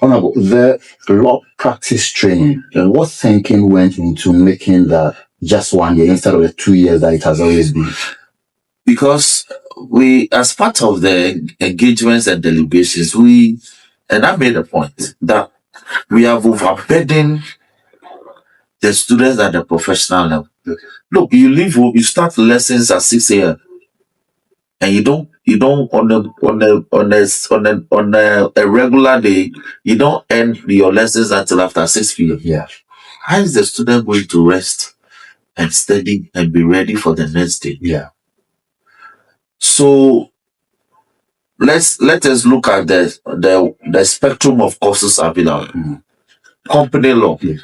Honorable, the law practice training, what thinking went into making that just 1 year instead of the 2 years that it has always been? Because we, as part of the engagements and deliberations, and I made a point that we have overburdened the students at the professional level. Look, you start lessons at 6 a.m. and you don't on a regular day, you don't end your lessons until after 6 p.m. Yeah. How is the student going to rest and study and be ready for the next day? Yeah. So let us look at the spectrum of courses available. Mm-hmm. Company law, Yeah.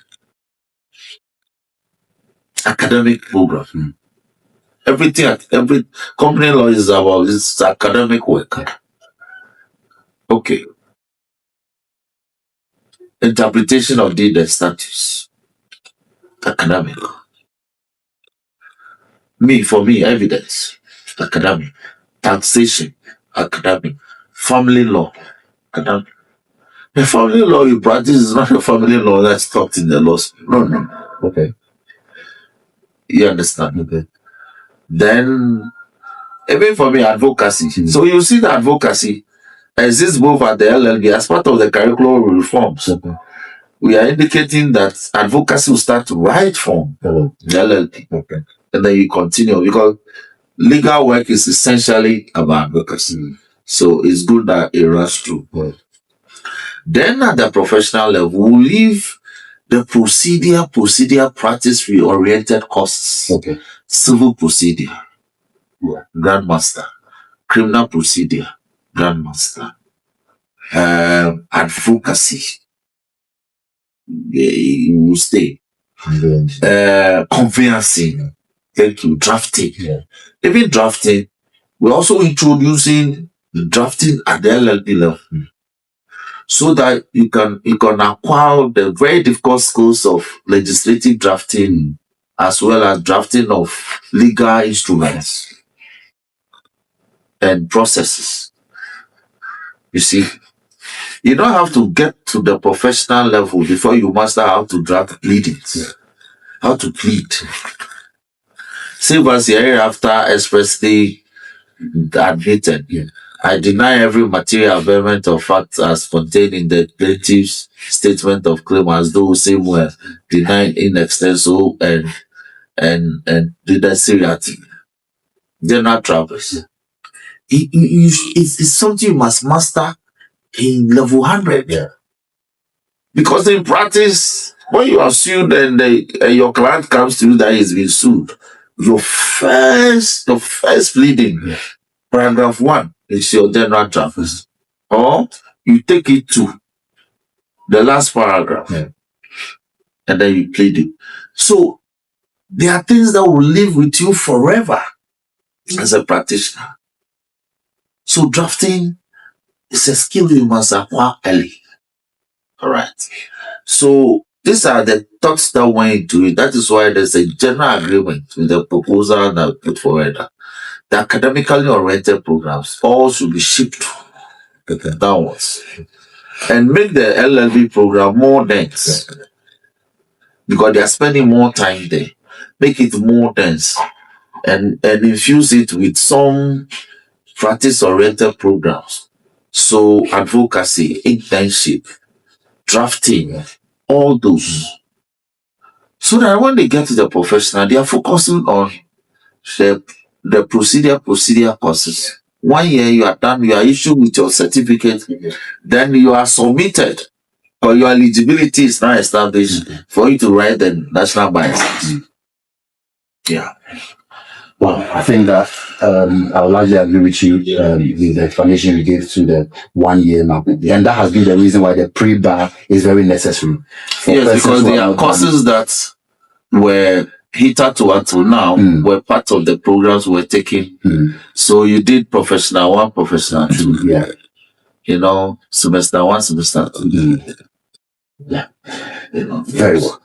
academic program. Mm-hmm. Every company law is about this academic work. Okay. Interpretation of deed and statutes, academic. For me, evidence, academic. Taxation, academic. Family law, academic. The family law you practice is not a family law that's taught in the law school. No. Okay. You understand? Okay. Then, even for me, advocacy. Mm-hmm. So you see the advocacy exists both at the LLB as part of the curriculum reforms. Okay. We are indicating that advocacy will start right from the LLB. Okay. And then you continue because legal work is essentially about advocacy. Mm-hmm. So it's good that it runs through. Yeah. Then at the professional level, we'll leave the procedure practice oriented courses. Okay. Civil procedure, Yeah. grandmaster. Criminal procedure, grandmaster. Advocacy, you will stay. Conveyancing, thank you. Drafting. Yeah. Even drafting, we're also introducing drafting at the LLB level. So that you can acquire the very difficult skills of legislative drafting as well as drafting of legal instruments and processes. You see, you don't have to get to the professional level before you master how to draft pleadings, how to plead. Save as hereafter expressly admitted. Yeah. I deny every material averment of facts as contained in the plaintiff's statement of claim, as though same were denied in extenso and did the seriatim. General Travis. It's something you must master in level 100. Yeah. Because in practice, when you are sued and your client comes to you that he's been sued, your first pleading, Yeah. paragraph 1, is your general Travis. Or you take it to the last paragraph. Yeah. And then you plead it. So there are things that will live with you forever as a practitioner. So drafting is a skill you must acquire early. All right. So these are the thoughts that went into it. That is why there's a general agreement with the proposal that I put forward. The academically oriented programs all should be shipped downwards and make the LLB program more dense because they are spending more time there. Make it more dense and infuse it with some practice-oriented programs. So advocacy, internship, drafting, all those. So that when they get to the professional, they are focusing on the procedure courses. 1 year you are done, you are issued with your certificate, then you are submitted, or your eligibility is now established for you to write the national bar exams. Yeah. Well, I think that I would largely agree with you with the explanation you gave to the 1 year now. And that has been the reason why the pre-bar is very necessary. Yes, because there are courses that were hitherto until now were part of the programs we're taking. So you did professional 1, professional 2. Yeah. You know, semester 1, semester 2. Yeah. Very well.